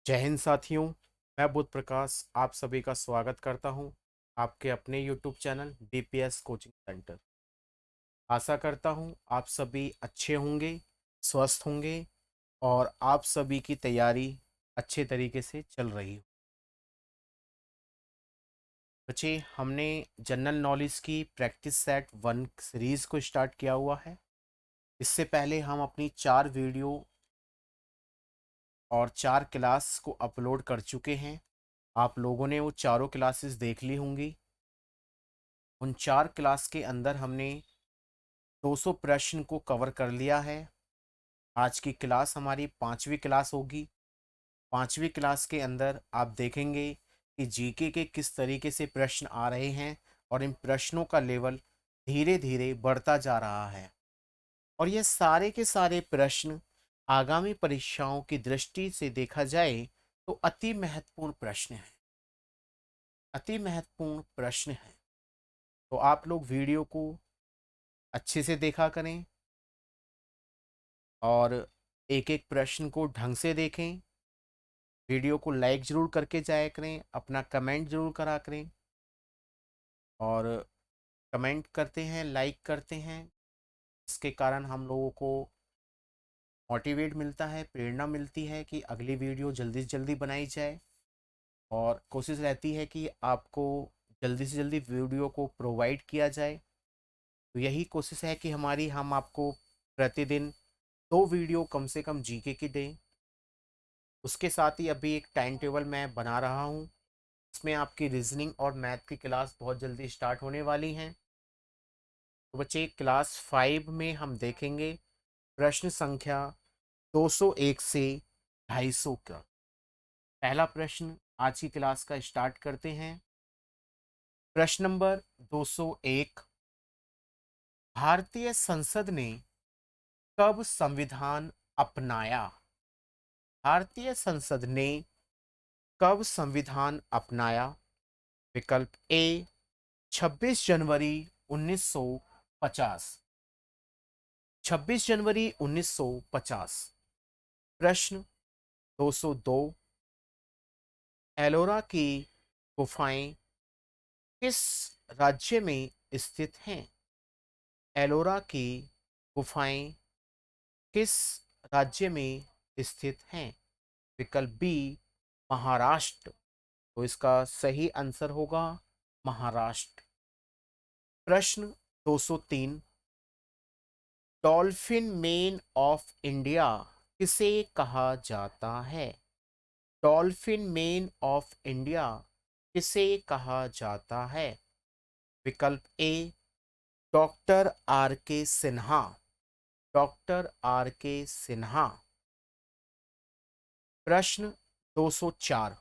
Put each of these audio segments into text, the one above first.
जय हिंद साथियों। मैं बुध प्रकाश आप सभी का स्वागत करता हूं आपके अपने YouTube channel BPS coaching centre. आशा करता हूं आप सभी अच्छे होंगे, स्वस्थ होंगे और आप सभी की तैयारी अच्छे तरीके से चल रही हो। बच्चे, हमने जनरल नॉलेज की प्रैक्टिस सेट 1 सीरीज़ को स्टार्ट किया हुआ है। इससे पहले हम अपनी 4 वीडियो और 4 क्लास को अपलोड कर चुके हैं। आप लोगों ने वो चारों क्लासेस देख ली होंगी। उन 4 क्लास के अंदर हमने 200 प्रश्न को कवर कर लिया है। आज की क्लास हमारी 5वीं क्लास होगी। 5वीं क्लास के अंदर आप देखेंगे कि जीके के किस तरीके से प्रश्न आ रहे हैं और इन प्रश्नों का लेवल धीरे धीरे बढ़ता जा रहा है। और ये सारे के सारे प्रश्न आगामी परीक्षाओं की दृष्टि से देखा जाए तो अति महत्वपूर्ण प्रश्न हैं। अति महत्वपूर्ण प्रश्न हैं। तो आप लोग वीडियो को अच्छे से देखा करें और एक एक प्रश्न को ढंग से देखें। वीडियो को लाइक ज़रूर करके जाया करें, अपना कमेंट ज़रूर करा करें। और कमेंट करते हैं, लाइक करते हैं, इसके कारण हम लोगों को मोटिवेट मिलता है, प्रेरणा मिलती है कि अगली वीडियो जल्दी से जल्दी बनाई जाए। और कोशिश रहती है कि आपको जल्दी से जल्दी वीडियो को प्रोवाइड किया जाए। तो यही कोशिश है कि हमारी, हम आपको प्रतिदिन 2 वीडियो कम से कम जीके की दें। उसके साथ ही अभी एक टाइम टेबल मैं बना रहा हूँ। इसमें आपकी रीजनिंग और मैथ की क्लास बहुत जल्दी स्टार्ट होने वाली हैं। तो बच्चे, क्लास 5 में हम देखेंगे प्रश्न संख्या 201 से 250 का। पहला प्रश्न आज की क्लास का स्टार्ट करते हैं। प्रश्न नंबर 201। भारतीय संसद ने कब संविधान अपनाया? भारतीय संसद ने कब संविधान अपनाया? विकल्प ए 26 जनवरी 1950। 26 जनवरी 1950। प्रश्न 202। एलोरा की गुफाएं किस राज्य में स्थित हैं? एलोरा की गुफाएं किस राज्य में स्थित हैं? विकल्प बी महाराष्ट्र। तो इसका सही आंसर होगा महाराष्ट्र। प्रश्न 203। डॉल्फिन मैन ऑफ इंडिया किसे कहा जाता है? डॉल्फिन मैन ऑफ इंडिया किसे कहा जाता है? विकल्प ए डॉक्टर आर के सिन्हा। डॉक्टर आर के सिन्हा। प्रश्न 204।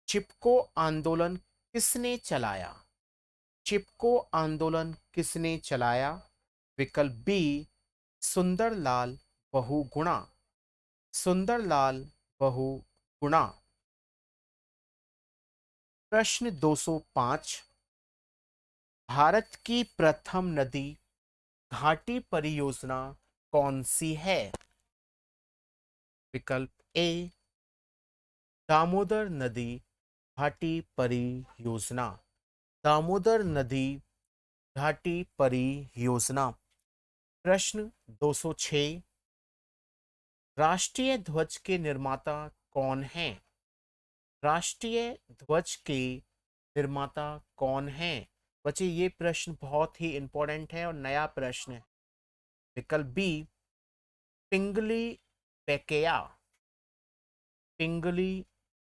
चिपको आंदोलन किसने चलाया? चिपको आंदोलन किसने चलाया? विकल्प बी सुंदरलाल बहुगुणा। सुंदरलाल बहुगुणा। प्रश्न 205। भारत की प्रथम नदी घाटी परियोजना कौन सी है? विकल्प ए दामोदर नदी घाटी परियोजना। दामोदर नदी घाटी परियोजना। प्रश्न 206। राष्ट्रीय ध्वज के निर्माता कौन हैं? राष्ट्रीय ध्वज के निर्माता कौन हैं? बच्चे, ये प्रश्न बहुत ही इंपॉर्टेंट है और नया प्रश्न है। विकल्प बी पिंगली वेंकैया। पिंगली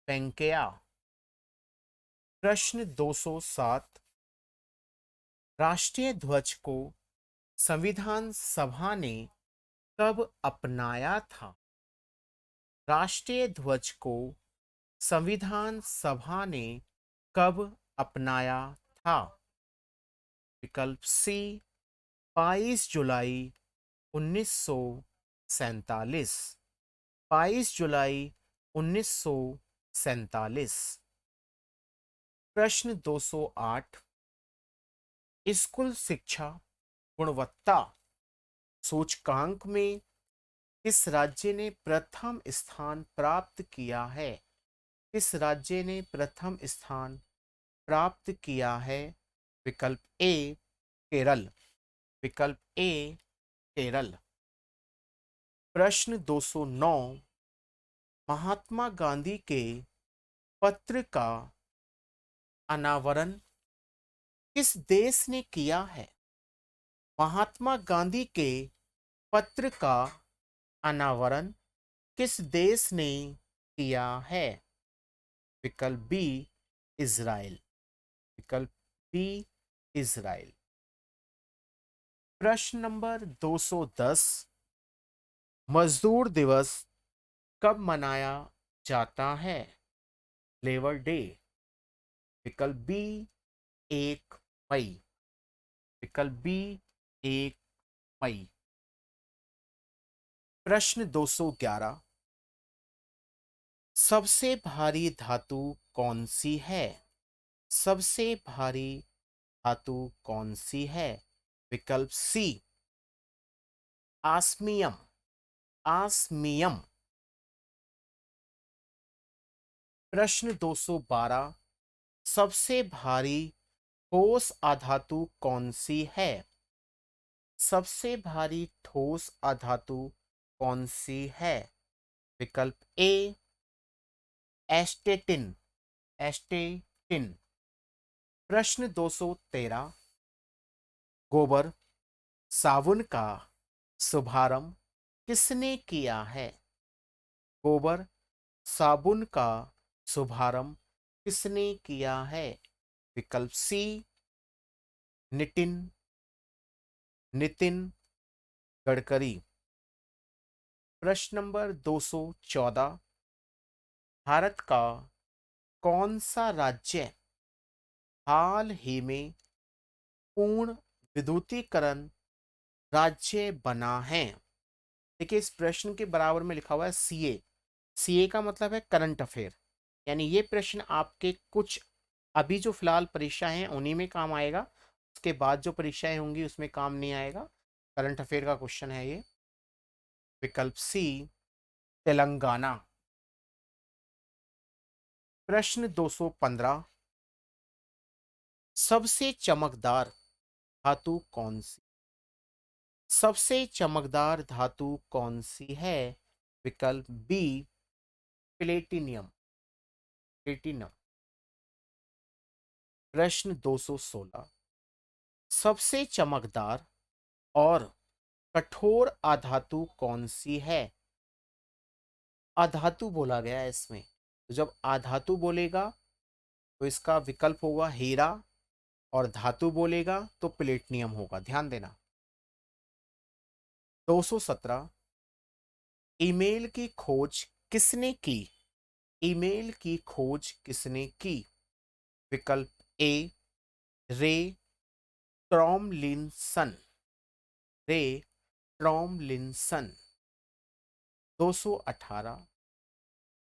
वेंकैया। प्रश्न 207। राष्ट्रीय ध्वज को संविधान सभा ने कब अपनाया था? राष्ट्रीय ध्वज को संविधान सभा ने कब अपनाया था? विकल्प सी 22 जुलाई 1947। 22 जुलाई 1947। प्रश्न 208। स्कूल शिक्षा गुणवत्ता सूचकांक में किस राज्य ने प्रथम स्थान प्राप्त किया है? किस राज्य ने प्रथम स्थान प्राप्त किया है? विकल्प ए केरल। विकल्प ए केरल। प्रश्न 209, महात्मा गांधी के पत्र का अनावरण किस देश ने किया है? महात्मा गांधी के पत्र का अनावरण किस देश ने किया है? विकल्प बी इज़राइल। विकल्प बी इज़राइल। प्रश्न नंबर 210, मजदूर दिवस कब मनाया जाता है? Labour day. विकल्प बी 1 मई। विकल्प बी 1 मई। प्रश्न 211, सबसे भारी धातु कौन सी है? सबसे भारी धातु कौन सी है? विकल्प सी आस्मियम। आस्मियम। प्रश्न 212, सबसे भारी ठोस अधातु कौन सी है? सबसे भारी ठोस अधातु कौन सी है? विकल्प ए एस्टेटिन। एस्टेटिन। प्रश्न 213, गोबर साबुन का शुभारंभ किसने किया है? गोबर साबुन का शुभारंभ किसने किया है? विकल्प सी नितिन नितिन गडकरी। प्रश्न नंबर 214, भारत का कौन सा राज्य हाल ही में पूर्ण विद्युतीकरण राज्य बना है? देखिए, इस प्रश्न के बराबर में लिखा हुआ है सीए। सीए का मतलब है करंट अफेयर, यानी ये प्रश्न आपके कुछ अभी जो फिलहाल परीक्षा हैं उन्हीं में काम आएगा, उसके बाद जो परीक्षाएं होंगी उसमें काम नहीं आएगा। करंट अफेयर का क्वेश्चन है ये। विकल्प सी तेलंगाना। प्रश्न 215, सबसे चमकदार धातु कौन सी? सबसे चमकदार धातु कौन सी है? विकल्प बी प्लेटिनियम। प्लेटिनम। प्रश्न 216, सबसे चमकदार और कठोर अधातु कौन सी है? अधातु बोला गया है इसमें, तो जब अधातु बोलेगा तो इसका विकल्प होगा हीरा, और धातु बोलेगा तो प्लेटिनियम होगा, ध्यान देना। 217, ईमेल की खोज किसने की? ईमेल की खोज किसने की? विकल्प ए रे टॉमलिंसन। रे टॉमलिंसन। 218,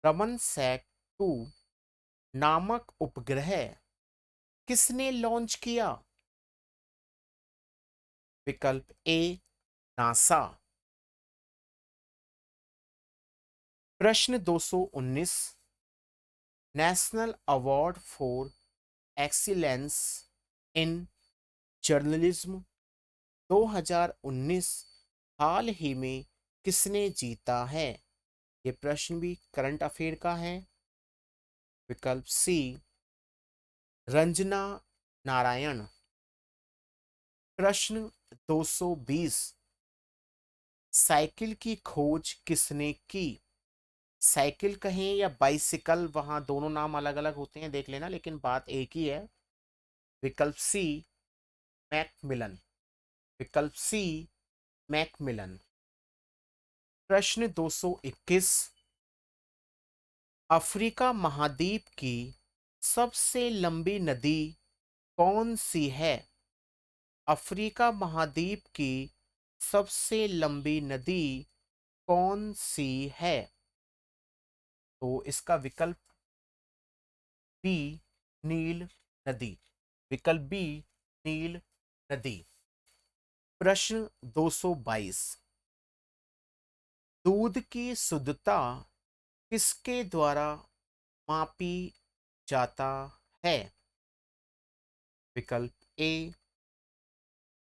रमन सैक 2 नामक उपग्रह किसने लॉन्च किया? विकल्प ए नासा। प्रश्न 219, national award for excellence in journalism 2019 हाल ही में किसने जीता है? ये प्रश्न भी करंट अफेयर का है। विकल्प सी रंजना नारायण। प्रश्न 220, साइकिल की खोज किसने की? साइकिल कहें या बाइसिकल, वहां दोनों नाम अलग अलग होते हैं, देख लेना, लेकिन बात एक ही है। विकल्प सी मैकमिलन। विकल्प सी मैकमिलन। प्रश्न 221, अफ्रीका महाद्वीप की सबसे लंबी नदी कौन सी है? अफ्रीका महाद्वीप की सबसे लंबी नदी कौन सी है? तो इसका विकल्प बी नील नदी। विकल्प बी नील नदी। प्रश्न 222, दूध की शुद्धता किसके द्वारा मापी जाता है? विकल्प ए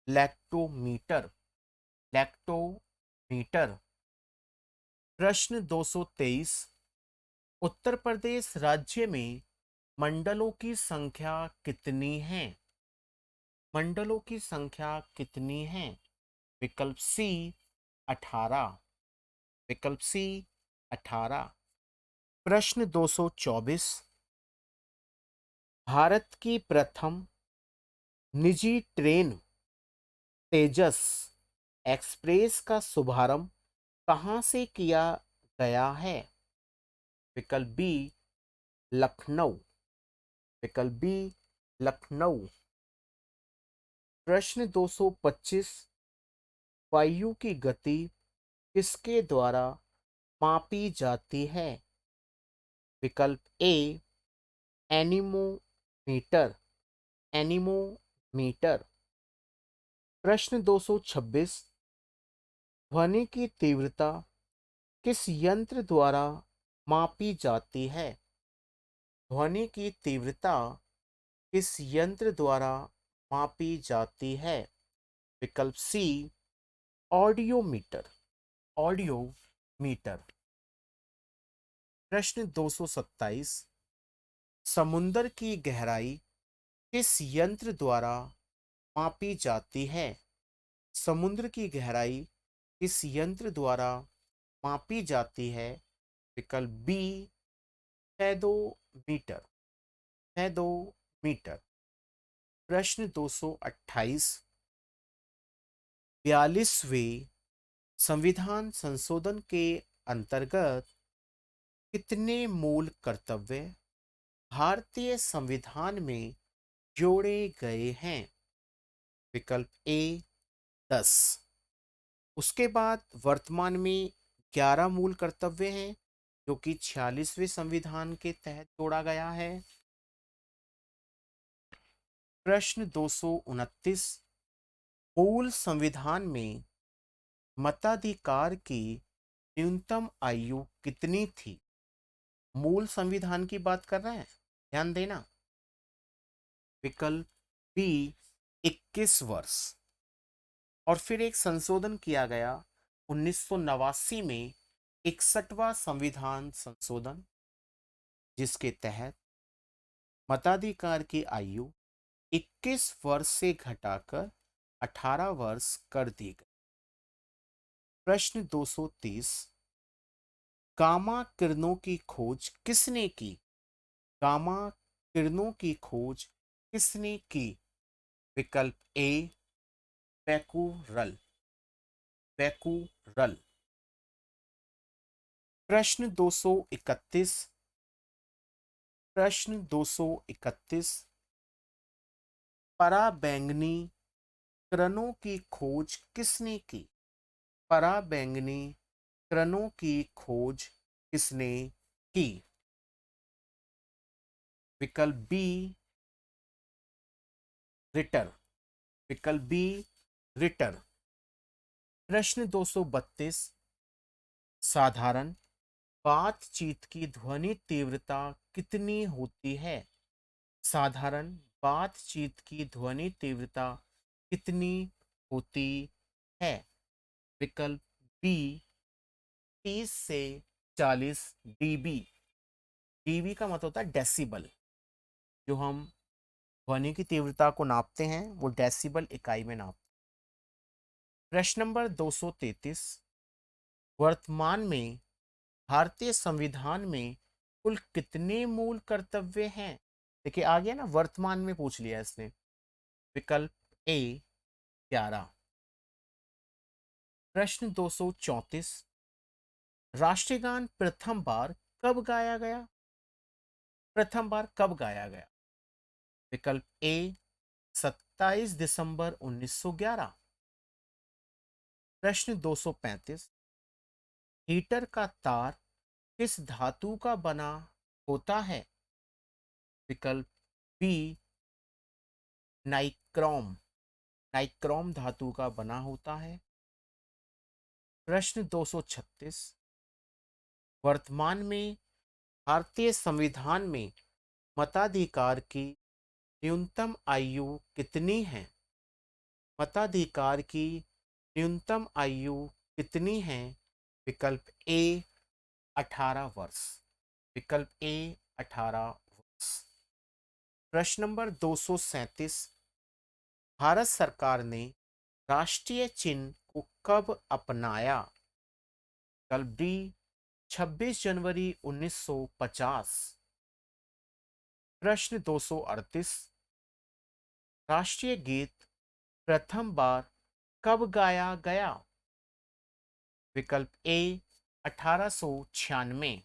लैक्टोमीटर, लैक्टोमीटर। प्रश्न 223, उत्तर प्रदेश राज्य में मंडलों की संख्या कितनी है? मंडलों की संख्या कितनी है? विकल्प सी 18, विकल्प सी 18। प्रश्न 224, भारत की प्रथम निजी ट्रेन तेजस एक्सप्रेस का शुभारंभ कहाँ से किया गया है? विकल्प बी लखनऊ, विकल्प बी लखनऊ। प्रश्न 225, वायु की गति किसके द्वारा मापी जाती है? विकल्प ए एनीमोमीटर, एनीमोमीटर। प्रश्न 226, ध्वनि की तीव्रता किस यंत्र द्वारा मापी जाती है? ध्वनि की तीव्रता किस यंत्र द्वारा मापी जाती है? विकल्प सी ऑडियोमीटर, ऑडियोमीटर। प्रश्न 227, समुद्र की गहराई किस यंत्र द्वारा मापी जाती है? समुद्र की गहराई किस यंत्र द्वारा मापी जाती है? विकल्प बी फेदोमीटर, फेदोमीटर। प्रश्न 228, 42वें संविधान संशोधन के अंतर्गत कितने मूल कर्तव्य भारतीय संविधान में जोड़े गए हैं? विकल्प ए 10। उसके बाद वर्तमान में 11 मूल कर्तव्य हैं जो कि 46वें संविधान के तहत जोड़ा गया है। प्रश्न 229, मूल संविधान में मताधिकार की न्यूनतम आयु कितनी थी? मूल संविधान की बात कर रहे हैं, ध्यान देना। विकल्प बी 21 वर्ष। और फिर एक संशोधन किया गया 1989 में 61वां संविधान संशोधन, जिसके तहत मताधिकार की आयु 21 वर्ष से घटाकर 18 वर्ष कर दी गई। प्रश्न 230, गामा किरणों की खोज किसने की? गामा किरणों की खोज किसने की? विकल्प ए बैकुरल, बैकुरल। प्रश्न 231, प्रश्न 231, पराबैंगनी किरणों की खोज किसने की? पराबैंगनी किरणों की खोज किसने की? विकल्प बी रिटर, विकल्प बी रिटर। प्रश्न 232, साधारण बातचीत की ध्वनि तीव्रता कितनी होती है? साधारण बातचीत की ध्वनि तीव्रता कितनी होती है? विकल्प बी 30 से 40 डीबी। डीबी का मतलब होता है डेसिबल। जो हम ध्वनि की तीव्रता को नापते हैं वो डेसिबल इकाई में नापते हैं। प्रश्न नंबर 233, वर्तमान में भारतीय संविधान में कुल कितने मूल कर्तव्य हैं? देखिए आ गया ना, वर्तमान में पूछ लिया इसने। विकल्प ए 11। प्रश्न 234, राष्ट्रीय गान प्रथम बार कब गाया गया? प्रथम बार कब गाया गया? विकल्प ए 27 दिसंबर 1911। प्रश्न 235, हीटर का तार किस धातु का बना होता है? विकल्प बी नाइक्रोम, नाइक्रोम धातु का बना होता है। प्रश्न 236, वर्तमान में भारतीय संविधान में मताधिकार की न्यूनतम आयु कितनी है? मताधिकार की न्यूनतम आयु कितनी है? विकल्प ए 18 वर्ष। विकल्प ए 18 वर्ष। प्रश्न नंबर 237, भारत सरकार ने राष्ट्रीय चिन्ह को कब अपनाया? विकल्प डी 26 जनवरी 1950। प्रश्न 238, राष्ट्रीय गीत प्रथम बार कब गाया गया? विकल्प ए 1896।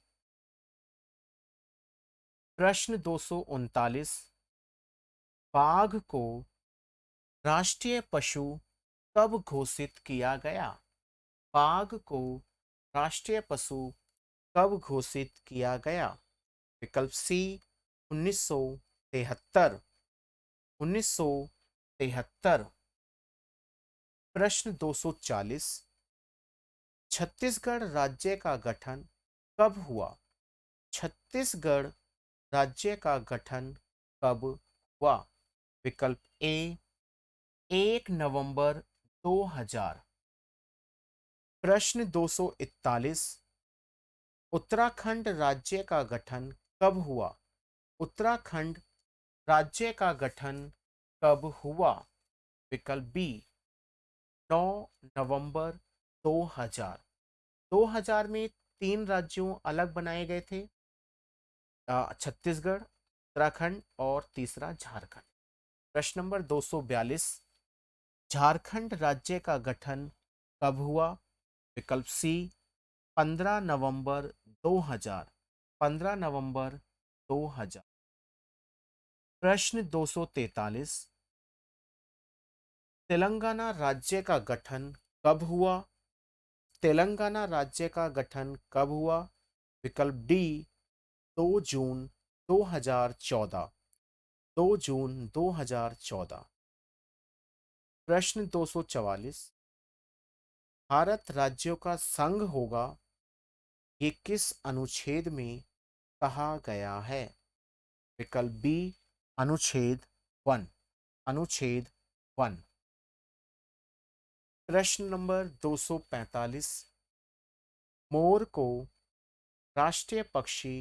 प्रश्न 239, बाघ को राष्ट्रीय पशु कब घोषित किया गया? बाघ को राष्ट्रीय पशु कब घोषित किया गया? विकल्प सी 1973। 1973। प्रश्न 240, छत्तीसगढ़ राज्य का गठन कब हुआ? छत्तीसगढ़ राज्य का गठन कब हुआ? विकल्प ए 1 नवंबर 2000। प्रश्न 241, उत्तराखंड राज्य का गठन कब हुआ? उत्तराखंड राज्य का गठन कब हुआ? विकल्प बी 9 नवंबर 2000। 2000 में 3 राज्यों अलग बनाए गए थे, छत्तीसगढ़, उत्तराखंड और तीसरा झारखंड। प्रश्न नंबर 242, झारखंड राज्य का गठन कब हुआ? विकल्प सी 15 नवंबर 2000। 15 नवंबर 2000। प्रश्न 243, तेलंगाना राज्य का गठन कब हुआ? तेलंगाना राज्य का गठन कब हुआ? विकल्प डी 2 जून 2014। 2 जून 2014। प्रश्न 244, भारत राज्यों का संघ होगा, ये किस अनुच्छेद में कहा गया है? विकल्प बी अनुच्छेद 1। अनुच्छेद 1। प्रश्न नंबर 245, मोर को राष्ट्रीय पक्षी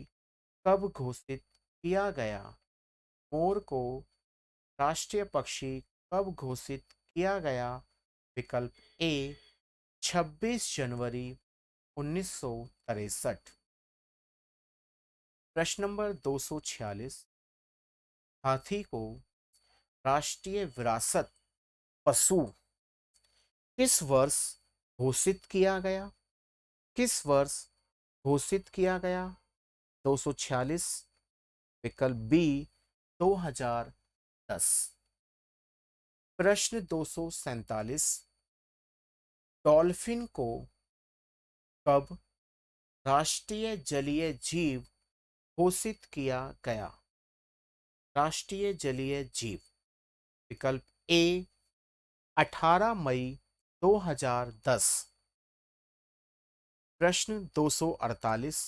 कब घोषित किया गया? मोर को राष्ट्रीय पक्षी कब घोषित किया गया? विकल्प ए 26 जनवरी 1963। प्रश्न नंबर 246, हाथी को राष्ट्रीय विरासत पशु किस वर्ष घोषित किया गया? किस वर्ष घोषित किया गया? 246। विकल्प बी 2010। प्रश्न 247, डॉल्फिन को कब राष्ट्रीय जलीय जीव घोषित किया गया? राष्ट्रीय जलीय जीव। विकल्प ए 18 मई 2010। प्रश्न 248,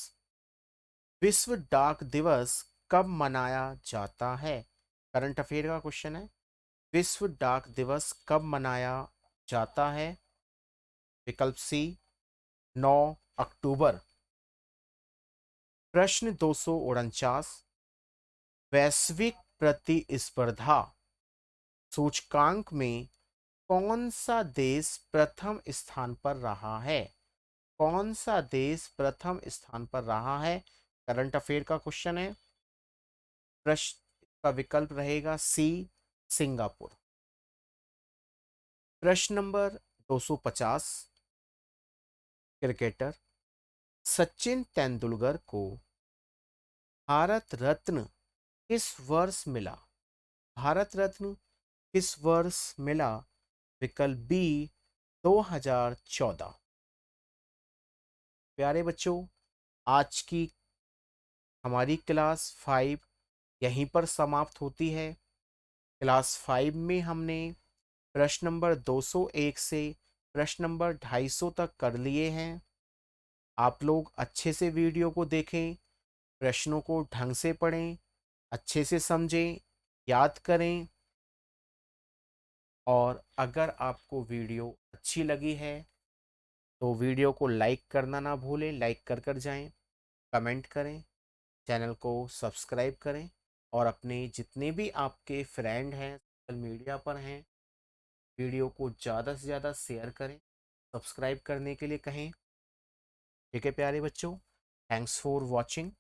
विश्व डाक दिवस कब मनाया जाता है? करंट अफेयर का क्वेश्चन है। विश्व डाक दिवस कब मनाया जाता है? विकल्प सी 9 अक्टूबर। प्रश्न 249, वैश्विक प्रतिस्पर्धा सूचकांक में कौन सा देश प्रथम स्थान पर रहा है? कौन सा देश प्रथम स्थान पर रहा है? करंट अफेयर का क्वेश्चन है। प्रश्न का विकल्प रहेगा सी सिंगापुर। प्रश्न नंबर 250, क्रिकेटर सचिन तेंदुलकर को भारत रत्न किस वर्ष मिला? भारत रत्न किस वर्ष मिला? विकल्प बी 2014। प्यारे बच्चों, आज की हमारी क्लास 5 यहीं पर समाप्त होती है। क्लास 5 में हमने प्रश्न नंबर 201 से प्रश्न नंबर 250 तक कर लिए हैं। आप लोग अच्छे से वीडियो को देखें, प्रश्नों को ढंग से पढ़ें, अच्छे से समझें, याद करें। और अगर आपको वीडियो अच्छी लगी है तो वीडियो को लाइक करना ना भूलें, लाइक कर कर जाएं, कमेंट करें, चैनल को सब्सक्राइब करें और अपने जितने भी आपके फ्रेंड हैं सोशल मीडिया पर हैं, वीडियो को ज़्यादा से ज़्यादा शेयर करें, सब्सक्राइब करने के लिए कहें। ठीक है प्यारे बच्चों, थैंक्स फॉर वॉचिंग।